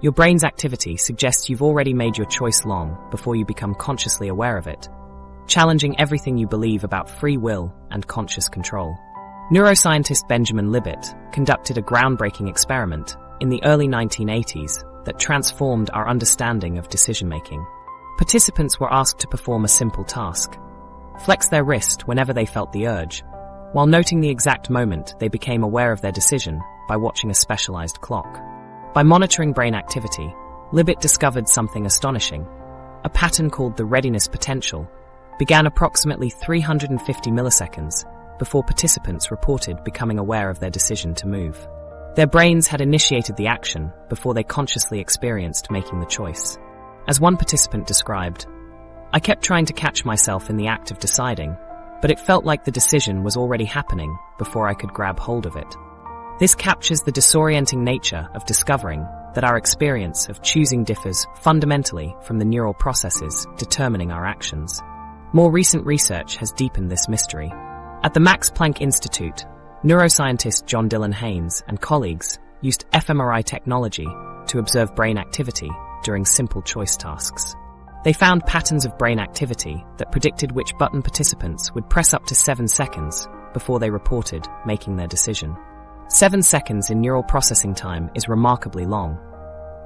Your brain's activity suggests you've already made your choice long before you become consciously aware of it, challenging everything you believe about free will and conscious control. Neuroscientist Benjamin Libet conducted a groundbreaking experiment in the early 1980s that transformed our understanding of decision-making. Participants were asked to perform a simple task: flex their wrist whenever they felt the urge, while noting the exact moment they became aware of their decision by watching a specialized clock. By monitoring brain activity, Libet discovered something astonishing. A pattern called the readiness potential began approximately 350 milliseconds before participants reported becoming aware of their decision to move. Their brains had initiated the action before they consciously experienced making the choice. As one participant described, "I kept trying to catch myself in the act of deciding, but it felt like the decision was already happening before I could grab hold of it." This captures the disorienting nature of discovering that our experience of choosing differs fundamentally from the neural processes determining our actions. More recent research has deepened this mystery. At the Max Planck Institute, neuroscientist John Dylan Haynes and colleagues used fMRI technology to observe brain activity during simple choice tasks. They found patterns of brain activity that predicted which button participants would press up to 7 seconds before they reported making their decision. 7 seconds in neural processing time is remarkably long.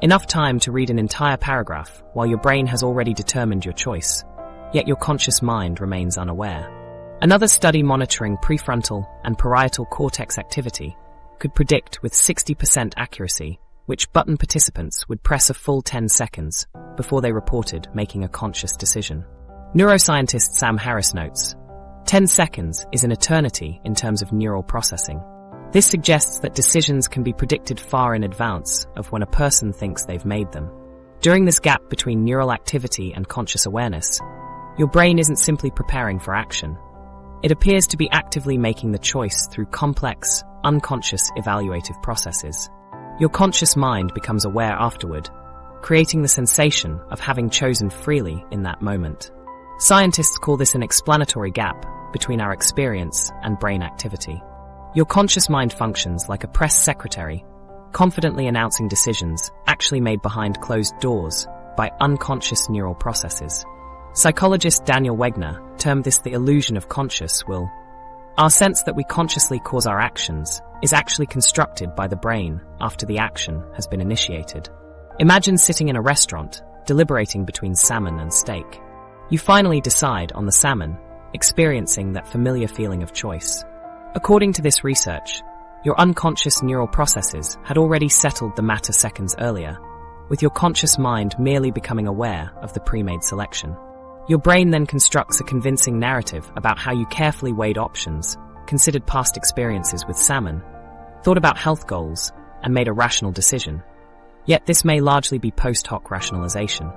Enough time to read an entire paragraph while your brain has already determined your choice, yet your conscious mind remains unaware. Another study monitoring prefrontal and parietal cortex activity could predict with 60% accuracy which button participants would press a full 10 seconds before they reported making a conscious decision. Neuroscientist Sam Harris notes, 10 seconds is an eternity in terms of neural processing. This suggests that decisions can be predicted far in advance of when a person thinks they've made them. During this gap between neural activity and conscious awareness, your brain isn't simply preparing for action. It appears to be actively making the choice through complex, unconscious evaluative processes. Your conscious mind becomes aware afterward, creating the sensation of having chosen freely in that moment. Scientists call this an explanatory gap between our experience and brain activity. Your conscious mind functions like a press secretary, confidently announcing decisions actually made behind closed doors by unconscious neural processes. Psychologist Daniel Wegner termed this the illusion of conscious will. Our sense that we consciously cause our actions is actually constructed by the brain after the action has been initiated. Imagine sitting in a restaurant, deliberating between salmon and steak. You finally decide on the salmon, experiencing that familiar feeling of choice. According to this research, your unconscious neural processes had already settled the matter seconds earlier, with your conscious mind merely becoming aware of the pre-made selection. Your brain then constructs a convincing narrative about how you carefully weighed options, considered past experiences with salmon, thought about health goals, and made a rational decision. Yet this may largely be post hoc rationalization.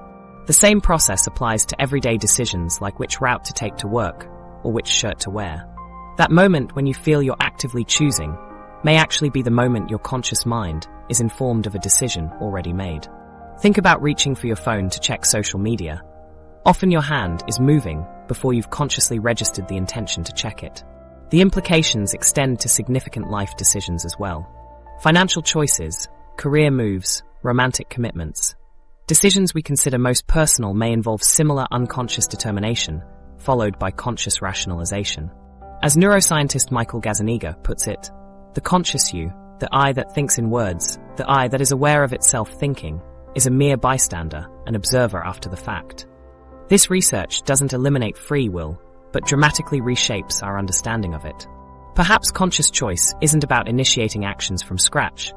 The same process applies to everyday decisions like which route to take to work or which shirt to wear. That moment when you feel you're actively choosing may actually be the moment your conscious mind is informed of a decision already made. Think about reaching for your phone to check social media. Often your hand is moving before you've consciously registered the intention to check it. The implications extend to significant life decisions as well. Financial choices, career moves, romantic commitments. Decisions we consider most personal may involve similar unconscious determination, followed by conscious rationalization. As neuroscientist Michael Gazzaniga puts it, the conscious you, the I that thinks in words, the I that is aware of itself thinking, is a mere bystander, an observer after the fact. This research doesn't eliminate free will, but dramatically reshapes our understanding of it. Perhaps conscious choice isn't about initiating actions from scratch,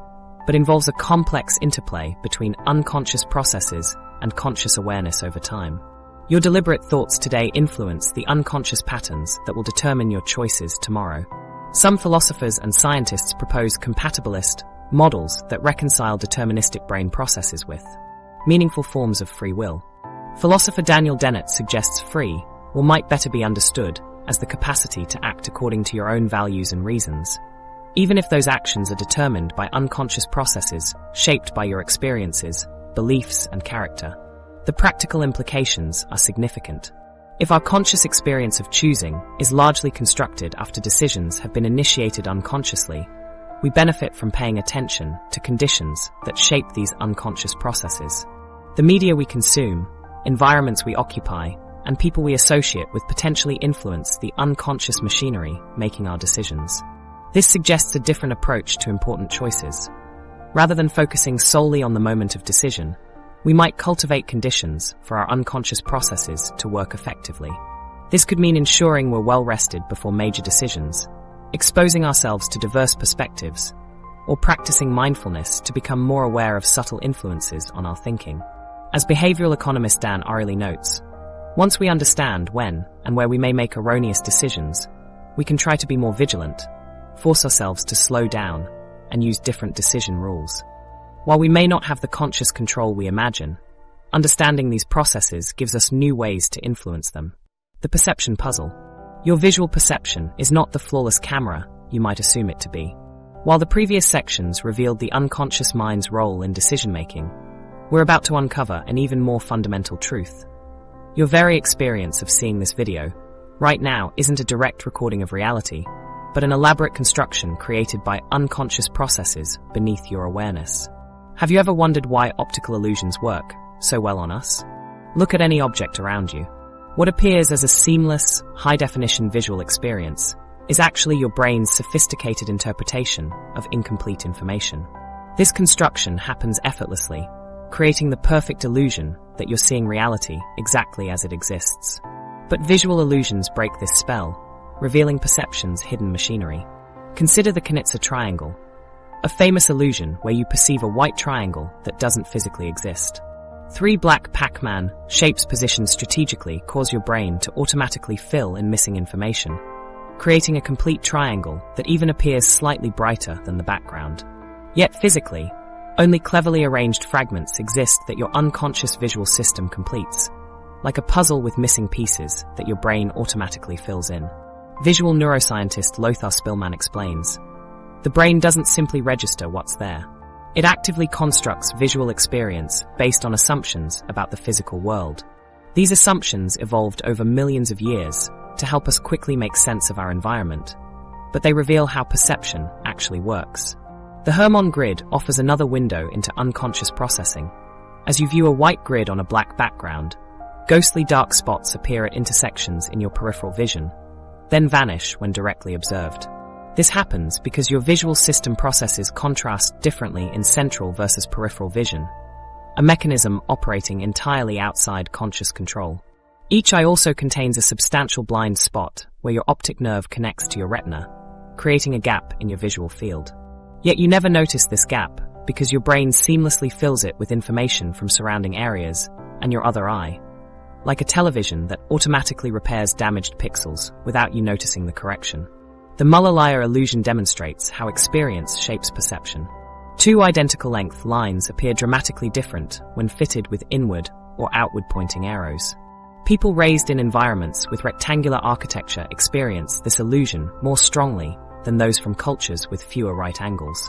but involves a complex interplay between unconscious processes and conscious awareness over time. Your deliberate thoughts today influence the unconscious patterns that will determine your choices tomorrow. Some philosophers and scientists propose compatibilist models that reconcile deterministic brain processes with meaningful forms of free will. Philosopher Daniel Dennett suggests free will might better be understood as the capacity to act according to your own values and reasons, even if those actions are determined by unconscious processes shaped by your experiences, beliefs, and character. The practical implications are significant. If our conscious experience of choosing is largely constructed after decisions have been initiated unconsciously, we benefit from paying attention to conditions that shape these unconscious processes. The media we consume, environments we occupy, and people we associate with potentially influence the unconscious machinery making our decisions. This suggests a different approach to important choices. Rather than focusing solely on the moment of decision, we might cultivate conditions for our unconscious processes to work effectively. This could mean ensuring we're well rested before major decisions, exposing ourselves to diverse perspectives, or practicing mindfulness to become more aware of subtle influences on our thinking. As behavioral economist Dan Ariely notes, once we understand when and where we may make erroneous decisions, we can try to be more vigilant, force ourselves to slow down, and use different decision rules. While we may not have the conscious control we imagine, understanding these processes gives us new ways to influence them. The perception puzzle. Your visual perception is not the flawless camera you might assume it to be. While the previous sections revealed the unconscious mind's role in decision-making, we're about to uncover an even more fundamental truth. Your very experience of seeing this video right now isn't a direct recording of reality, but an elaborate construction created by unconscious processes beneath your awareness. Have you ever wondered why optical illusions work so well on us? Look at any object around you. What appears as a seamless, high-definition visual experience is actually your brain's sophisticated interpretation of incomplete information. This construction happens effortlessly, creating the perfect illusion that you're seeing reality exactly as it exists. But visual illusions break this spell, revealing perception's hidden machinery. Consider the Knitzer triangle, a famous illusion where you perceive a white triangle that doesn't physically exist. 3 black Pac-Man shapes positioned strategically cause your brain to automatically fill in missing information, creating a complete triangle that even appears slightly brighter than the background. Yet physically, only cleverly arranged fragments exist that your unconscious visual system completes, like a puzzle with missing pieces that your brain automatically fills in. Visual neuroscientist Lothar Spillman explains, the brain doesn't simply register what's there. It actively constructs visual experience based on assumptions about the physical world. These assumptions evolved over millions of years to help us quickly make sense of our environment, but they reveal how perception actually works. The Hermann grid offers another window into unconscious processing. As you view a white grid on a black background, ghostly dark spots appear at intersections in your peripheral vision, then vanish when directly observed. This happens because your visual system processes contrast differently in central versus peripheral vision, a mechanism operating entirely outside conscious control. Each eye also contains a substantial blind spot where your optic nerve connects to your retina, creating a gap in your visual field. Yet you never notice this gap because your brain seamlessly fills it with information from surrounding areas and your other eye, like a television that automatically repairs damaged pixels without you noticing the correction. The Muller-Lyer illusion demonstrates how experience shapes perception. 2 identical length lines appear dramatically different when fitted with inward or outward pointing arrows. People raised in environments with rectangular architecture experience this illusion more strongly than those from cultures with fewer right angles.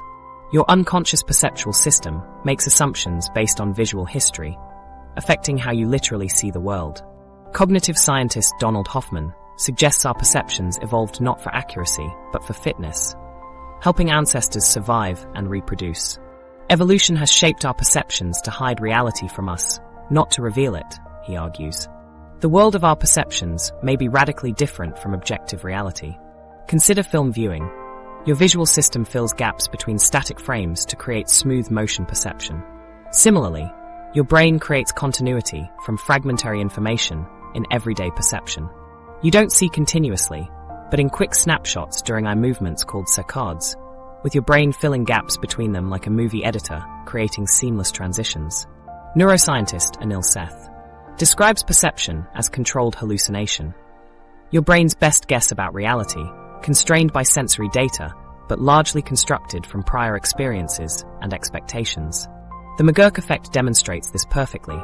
Your unconscious perceptual system makes assumptions based on visual history, affecting how you literally see the world. Cognitive scientist Donald Hoffman suggests our perceptions evolved not for accuracy, but for fitness, helping ancestors survive and reproduce. Evolution has shaped our perceptions to hide reality from us, not to reveal it, he argues. The world of our perceptions may be radically different from objective reality. Consider film viewing. Your visual system fills gaps between static frames to create smooth motion perception. Similarly, your brain creates continuity from fragmentary information in everyday perception. You don't see continuously, but in quick snapshots during eye movements called saccades, with your brain filling gaps between them like a movie editor, creating seamless transitions. Neuroscientist Anil Seth describes perception as controlled hallucination. Your brain's best guess about reality, constrained by sensory data, but largely constructed from prior experiences and expectations. The McGurk effect demonstrates this perfectly.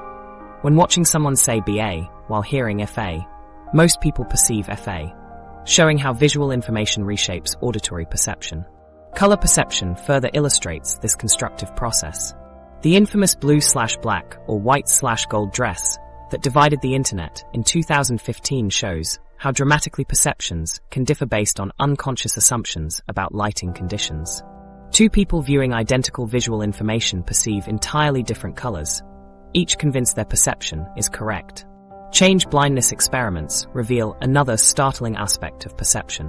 When watching someone say BA while hearing FA, most people perceive FA, showing how visual information reshapes auditory perception. Color perception further illustrates this constructive process. The infamous blue/black or white/gold dress that divided the internet in 2015 shows how dramatically perceptions can differ based on unconscious assumptions about lighting conditions. Two people viewing identical visual information perceive entirely different colors, each convinced their perception is correct. Change blindness experiments reveal another startling aspect of perception.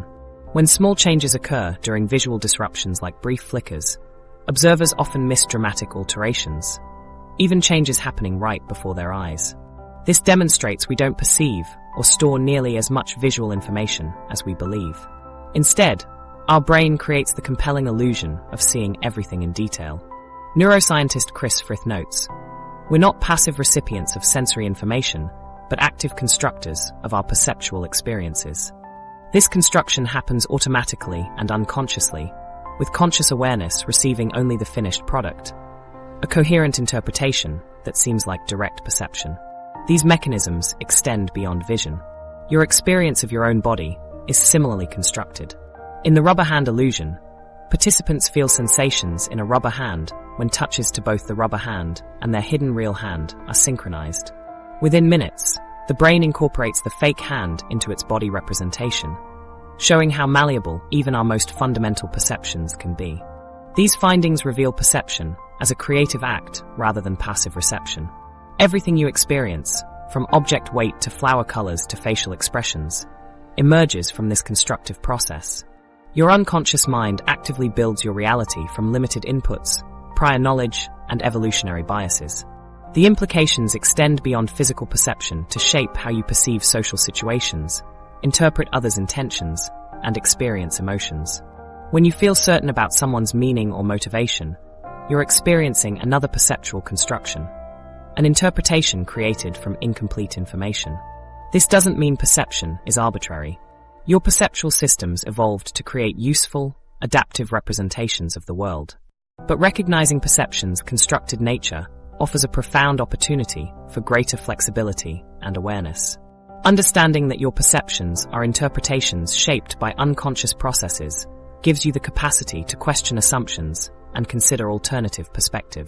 When small changes occur during visual disruptions like brief flickers, observers often miss dramatic alterations, even changes happening right before their eyes. This demonstrates we don't perceive or store nearly as much visual information as we believe. Instead, our brain creates the compelling illusion of seeing everything in detail. Neuroscientist Chris Frith notes, "We're not passive recipients of sensory information, but active constructors of our perceptual experiences. This construction happens automatically and unconsciously, with conscious awareness receiving only the finished product, a coherent interpretation that seems like direct perception. These mechanisms extend beyond vision. Your experience of your own body is similarly constructed. In the rubber hand illusion, participants feel sensations in a rubber hand when touches to both the rubber hand and their hidden real hand are synchronized. Within minutes, the brain incorporates the fake hand into its body representation, showing how malleable even our most fundamental perceptions can be. These findings reveal perception as a creative act rather than passive reception. Everything you experience, from object weight to flower colors to facial expressions, emerges from this constructive process. Your unconscious mind actively builds your reality from limited inputs, prior knowledge, and evolutionary biases. The implications extend beyond physical perception to shape how you perceive social situations, interpret others' intentions, and experience emotions. When you feel certain about someone's meaning or motivation, you're experiencing another perceptual construction, an interpretation created from incomplete information. This doesn't mean perception is arbitrary. Your perceptual systems evolved to create useful, adaptive representations of the world. But recognizing perception's constructed nature offers a profound opportunity for greater flexibility and awareness. Understanding that your perceptions are interpretations shaped by unconscious processes gives you the capacity to question assumptions and consider alternative perspectives.